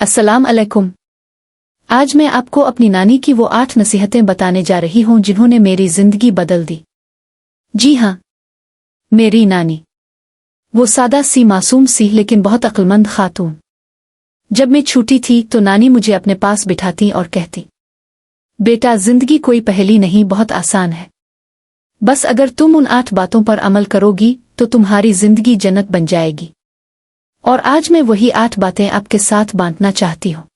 अस्सलाम अलैकुम। आज मैं आपको अपनी नानी की वो 8 नसीहतें बताने जा रही हूँ जिन्होंने मेरी जिंदगी बदल दी। जी हाँ, मेरी नानी, वो सादा सी मासूम सी लेकिन बहुत अक्लमंद खातून। जब मैं छोटी थी तो नानी मुझे अपने पास बिठाती और कहती, बेटा जिंदगी कोई पहेली नहीं, बहुत आसान है। बस अगर तुम उन 8 बातों पर अमल करोगी तो तुम्हारी जिंदगी जन्नत बन जाएगी। और आज मैं वही 8 बातें आपके साथ बांटना चाहती हूँ,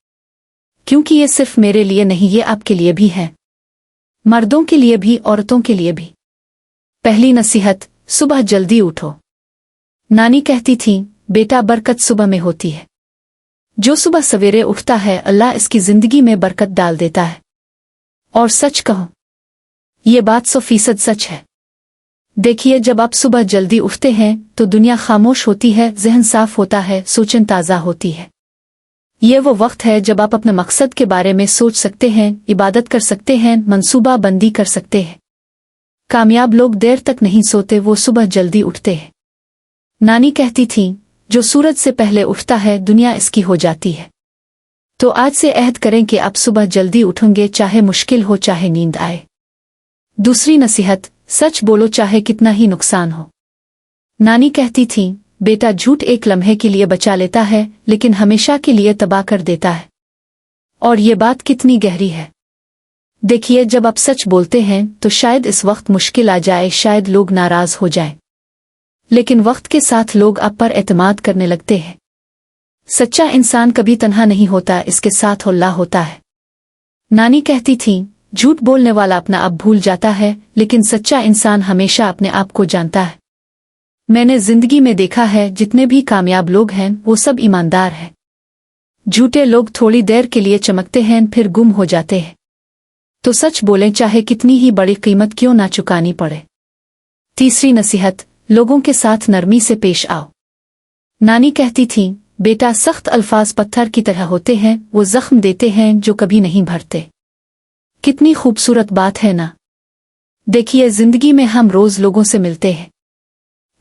क्योंकि ये सिर्फ मेरे लिए नहीं, ये आपके लिए भी है, मर्दों के लिए भी, औरतों के लिए भी। पहली नसीहत, सुबह जल्दी उठो। नानी कहती थी, बेटा बरकत सुबह में होती है। जो सुबह सवेरे उठता है अल्लाह इसकी जिंदगी में बरकत डाल देता है। और सच कहो, ये बात 100% सच है। देखिए, जब आप सुबह जल्दी उठते हैं तो दुनिया खामोश होती है, ज़हन साफ होता है, सोचन ताज़ा होती है। ये वो वक्त है जब आप अपने मकसद के बारे में सोच सकते हैं, इबादत कर सकते हैं, मंसूबा बंदी कर सकते हैं। कामयाब लोग देर तक नहीं सोते, वो सुबह जल्दी उठते हैं। नानी कहती थी, जो सूरज से पहले उठता है दुनिया इसकी हो जाती है। तो आज से अहद करें कि आप सुबह जल्दी उठेंगे, चाहे मुश्किल हो, चाहे नींद आए। दूसरी नसीहत, सच बोलो चाहे कितना ही नुकसान हो। नानी कहती थी, बेटा झूठ एक लम्हे के लिए बचा लेता है लेकिन हमेशा के लिए तबाह कर देता है। और ये बात कितनी गहरी है। देखिए, जब आप सच बोलते हैं तो शायद इस वक्त मुश्किल आ जाए, शायद लोग नाराज हो जाएं, लेकिन वक्त के साथ लोग आप पर एतमाद करने लगते हैं। सच्चा इंसान कभी तन्हा नहीं होता, इसके साथ अल्लाह होता है। नानी कहती थी, झूठ बोलने वाला अपना आप भूल जाता है लेकिन सच्चा इंसान हमेशा अपने आप को जानता है। मैंने जिंदगी में देखा है, जितने भी कामयाब लोग हैं वो सब ईमानदार हैं। झूठे लोग थोड़ी देर के लिए चमकते हैं फिर गुम हो जाते हैं। तो सच बोलें, चाहे कितनी ही बड़ी कीमत क्यों ना चुकानी पड़े। तीसरी नसीहत, लोगों के साथ नरमी से पेश आओ। नानी कहती थी, बेटा सख्त अल्फाज पत्थर की तरह होते हैं, वो जख्म देते हैं जो कभी नहीं भरते। कितनी खूबसूरत बात है ना। देखिए, जिंदगी में हम रोज लोगों से मिलते हैं,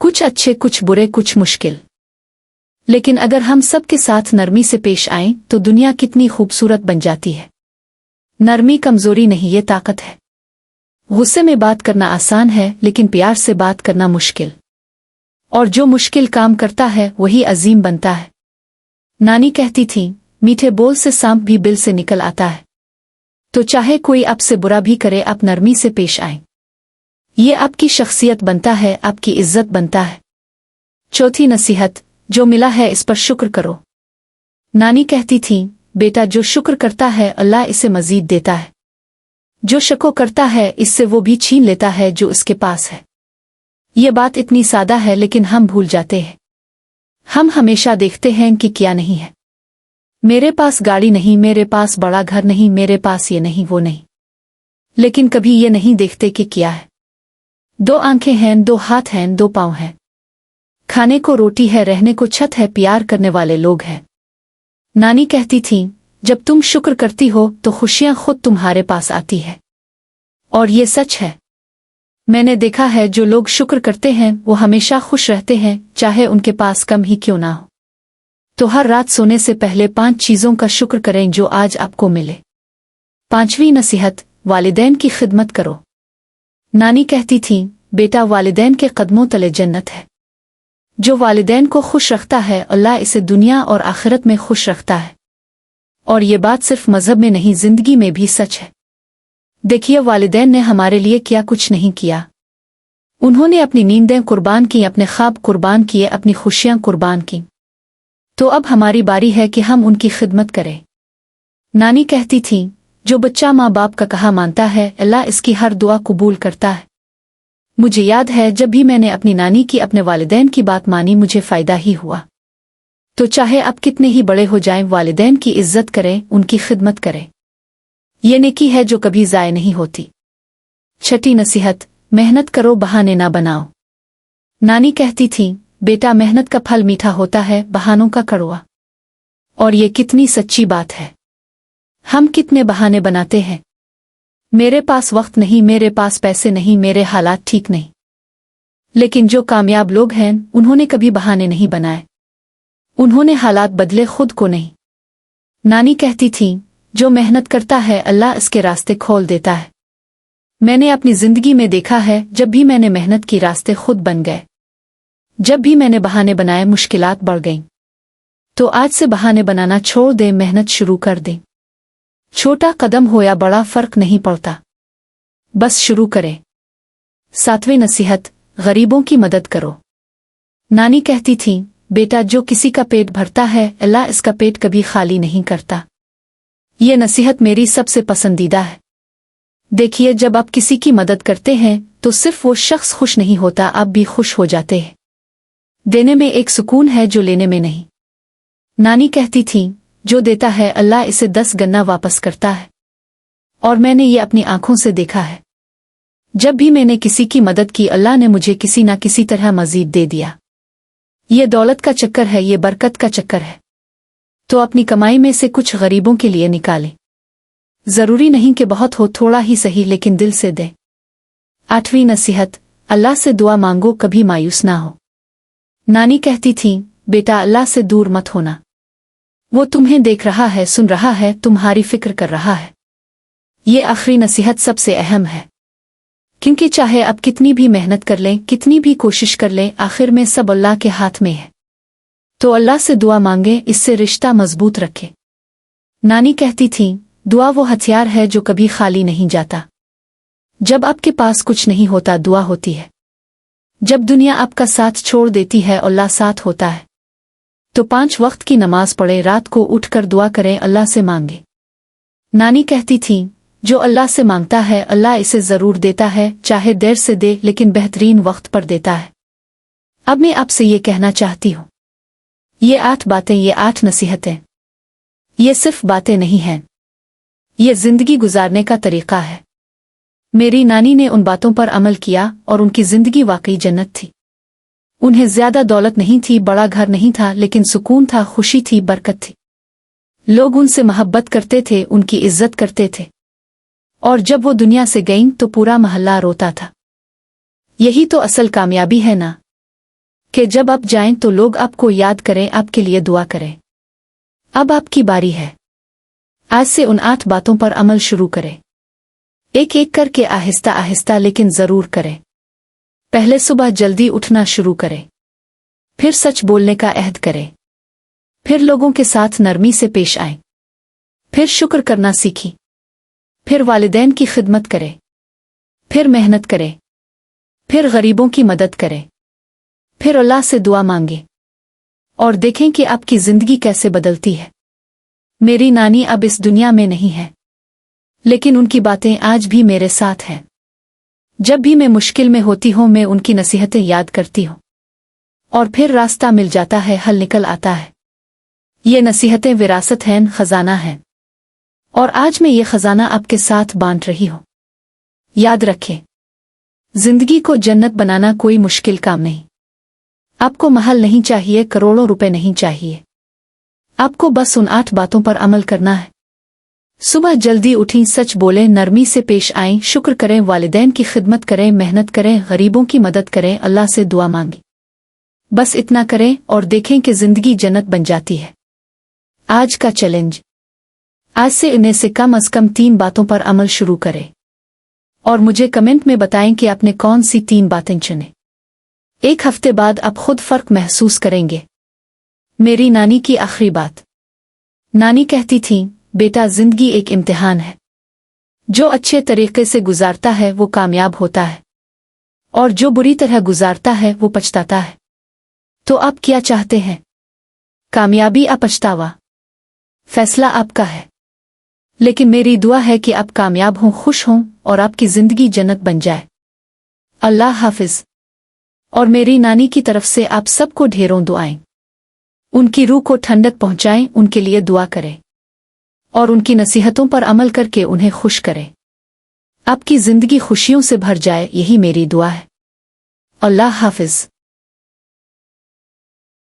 कुछ अच्छे, कुछ बुरे, कुछ मुश्किल, लेकिन अगर हम सब के साथ नरमी से पेश आएं तो दुनिया कितनी खूबसूरत बन जाती है। नरमी कमजोरी नहीं, ये ताकत है। गुस्से में बात करना आसान है लेकिन प्यार से बात करना मुश्किल, और जो मुश्किल काम करता है वही अजीम बनता है। नानी कहती थी, मीठे बोल से सांप भी बिल से निकल आता है। तो चाहे कोई आपसे बुरा भी करे, आप नरमी से पेश आएं। ये आपकी शख्सियत बनता है, आपकी इज्जत बनता है। चौथी नसीहत, जो मिला है इस पर शुक्र करो। नानी कहती थी, बेटा जो शुक्र करता है अल्लाह इसे मजीद देता है। जो शको करता है इससे वो भी छीन लेता है जो इसके पास है। ये बात इतनी सादा है लेकिन हम भूल जाते हैं। हम हमेशा देखते हैं कि क्या नहीं है। मेरे पास गाड़ी नहीं, मेरे पास बड़ा घर नहीं, मेरे पास ये नहीं, वो नहीं, लेकिन कभी ये नहीं देखते कि क्या है। 2 आंखें हैं, 2 हाथ हैं, 2 पाँव हैं, खाने को रोटी है, रहने को छत है, प्यार करने वाले लोग हैं। नानी कहती थी, जब तुम शुक्र करती हो तो खुशियां खुद तुम्हारे पास आती है। और ये सच है। मैंने देखा है, जो लोग शुक्र करते हैं वो हमेशा खुश रहते हैं, चाहे उनके पास कम ही क्यों ना हो। तो हर रात सोने से पहले 5 चीजों का शुक्र करें जो आज आपको मिले। 5वीं नसीहत, वालिदैन की खिदमत करो। नानी कहती थी, बेटा वालिदैन के कदमों तले जन्नत है। जो वालिदैन को खुश रखता है अल्लाह इसे दुनिया और आखिरत में खुश रखता है। और ये बात सिर्फ मजहब में नहीं, जिंदगी में भी सच है। देखिए, वालिदैन ने हमारे लिए क्या कुछ नहीं किया। उन्होंने अपनी नींदें कुर्बान की, अपने ख्वाब कुर्बान किए, अपनी खुशियां कुर्बान की। तो अब हमारी बारी है कि हम उनकी खिदमत करें। नानी कहती थी, जो बच्चा माँ बाप का कहा मानता है अल्लाह इसकी हर दुआ कबूल करता है। मुझे याद है, जब भी मैंने अपनी नानी की, अपने वालिदैन की बात मानी, मुझे फायदा ही हुआ। तो चाहे आप कितने ही बड़े हो जाएं, वालिदैन की इज्जत करें, उनकी खिदमत करें। ये नेकी है जो कभी ज़ाय नहीं होती। 6ठी नसीहत, मेहनत करो, बहाने ना बनाओ। नानी कहती थी, बेटा मेहनत का फल मीठा होता है, बहानों का कड़वा। और ये कितनी सच्ची बात है। हम कितने बहाने बनाते हैं। मेरे पास वक्त नहीं, मेरे पास पैसे नहीं, मेरे हालात ठीक नहीं। लेकिन जो कामयाब लोग हैं उन्होंने कभी बहाने नहीं बनाए। उन्होंने हालात बदले, खुद को नहीं। नानी कहती थी, जो मेहनत करता है अल्लाह इसके रास्ते खोल देता है। मैंने अपनी जिंदगी में देखा है, जब भी मैंने मेहनत की रास्ते खुद बन गए। जब भी मैंने बहाने बनाए मुश्किलात बढ़ गईं। तो आज से बहाने बनाना छोड़ दे, मेहनत शुरू कर दे। छोटा कदम हो या बड़ा फर्क नहीं पड़ता, बस शुरू करे। 7वीं नसीहत, गरीबों की मदद करो। नानी कहती थी, बेटा जो किसी का पेट भरता है अल्लाह इसका पेट कभी खाली नहीं करता। ये नसीहत मेरी सबसे पसंदीदा है। देखिए, जब आप किसी की मदद करते हैं तो सिर्फ वो शख्स खुश नहीं होता, आप भी खुश हो जाते हैं। देने में एक सुकून है जो लेने में नहीं। नानी कहती थी, जो देता है अल्लाह इसे 10 गना वापस करता है। और मैंने ये अपनी आंखों से देखा है। जब भी मैंने किसी की मदद की अल्लाह ने मुझे किसी ना किसी तरह मजीद दे दिया। ये दौलत का चक्कर है, ये बरकत का चक्कर है। तो अपनी कमाई में से कुछ गरीबों के लिए निकालें। जरूरी नहीं कि बहुत हो, थोड़ा ही सही, लेकिन दिल से दे। 8वीं नसीहत, अल्लाह से दुआ मांगो, कभी मायूस ना हो। नानी कहती थी, बेटा अल्लाह से दूर मत होना। वो तुम्हें देख रहा है, सुन रहा है, तुम्हारी फिक्र कर रहा है। ये आखिरी नसीहत सबसे अहम है, क्योंकि चाहे अब कितनी भी मेहनत कर लें, कितनी भी कोशिश कर लें, आखिर में सब अल्लाह के हाथ में है। तो अल्लाह से दुआ मांगे, इससे रिश्ता मजबूत रखे। नानी कहती थी, दुआ वो हथियार है जो कभी खाली नहीं जाता। जब आपके पास कुछ नहीं होता, दुआ होती है। जब दुनिया आपका साथ छोड़ देती है, अल्लाह साथ होता है। तो 5 वक्त की नमाज पढ़े, रात को उठकर दुआ करें, अल्लाह से मांगे। नानी कहती थी, जो अल्लाह से मांगता है अल्लाह इसे जरूर देता है, चाहे देर से दे लेकिन बेहतरीन वक्त पर देता है। अब मैं आपसे ये कहना चाहती हूँ, ये 8 बातें, ये 8 नसीहतें, ये सिर्फ बातें नहीं हैं, ये जिंदगी गुजारने का तरीका है। मेरी नानी ने उन बातों पर अमल किया और उनकी जिंदगी वाकई जन्नत थी। उन्हें ज्यादा दौलत नहीं थी, बड़ा घर नहीं था, लेकिन सुकून था, खुशी थी, बरकत थी। लोग उनसे मोहब्बत करते थे, उनकी इज्जत करते थे। और जब वो दुनिया से गईं तो पूरा मोहल्ला रोता था। यही तो असल कामयाबी है ना, कि जब आप जाएं तो लोग आपको याद करें, आपके लिए दुआ करें। अब आपकी बारी है। आज से उन 8 बातों पर अमल शुरू करें। एक एक करके, आहिस्ता आहिस्ता, लेकिन जरूर करें। पहले सुबह जल्दी उठना शुरू करें, फिर सच बोलने का अहद करें, फिर लोगों के साथ नरमी से पेश आएं, फिर शुक्र करना सीखें, फिर वालिदैन की खिदमत करें, फिर मेहनत करें, फिर गरीबों की मदद करें, फिर अल्लाह से दुआ मांगे और देखें कि आपकी जिंदगी कैसे बदलती है। मेरी नानी अब इस दुनिया में नहीं है, लेकिन उनकी बातें आज भी मेरे साथ हैं। जब भी मैं मुश्किल में होती हूँ, मैं उनकी नसीहतें याद करती हूँ और फिर रास्ता मिल जाता है, हल निकल आता है। ये नसीहतें विरासत हैं, खजाना हैं, और आज मैं ये खजाना आपके साथ बांट रही हूँ। याद रखें, जिंदगी को जन्नत बनाना कोई मुश्किल काम नहीं। आपको महल नहीं चाहिए, करोड़ों रुपए नहीं चाहिए। आपको बस उन 8 बातों पर अमल करना है। सुबह जल्दी उठें, सच बोलें, नरमी से पेश आएं, शुक्र करें, वालिदैन की खिदमत करें, मेहनत करें, गरीबों की मदद करें, अल्लाह से दुआ मांगें। बस इतना करें और देखें कि जिंदगी जन्नत बन जाती है। आज का चैलेंज, आज से इनमें से कम 3 बातों पर अमल शुरू करें और मुझे कमेंट में बताएं कि आपने कौन सी 3 बातें चुने। 1 हफ्ते बाद आप खुद फर्क महसूस करेंगे। मेरी नानी की आखिरी बात। नानी कहती थी, बेटा जिंदगी एक इम्तिहान है। जो अच्छे तरीके से गुजारता है वो कामयाब होता है, और जो बुरी तरह गुजारता है वो पछताता है। तो आप क्या चाहते हैं, कामयाबी या पछतावा? फैसला आपका है, लेकिन मेरी दुआ है कि आप कामयाब हों, खुश हों और आपकी जिंदगी जन्नत बन जाए। अल्लाह हाफिज। और मेरी नानी की तरफ से आप सबको ढेरों दुआएं। उनकी रूह को ठंडक पहुंचाएं, उनके लिए दुआ करें और उनकी नसीहतों पर अमल करके उन्हें खुश करें। आपकी जिंदगी खुशियों से भर जाए, यही मेरी दुआ है। अल्लाह हाफिज।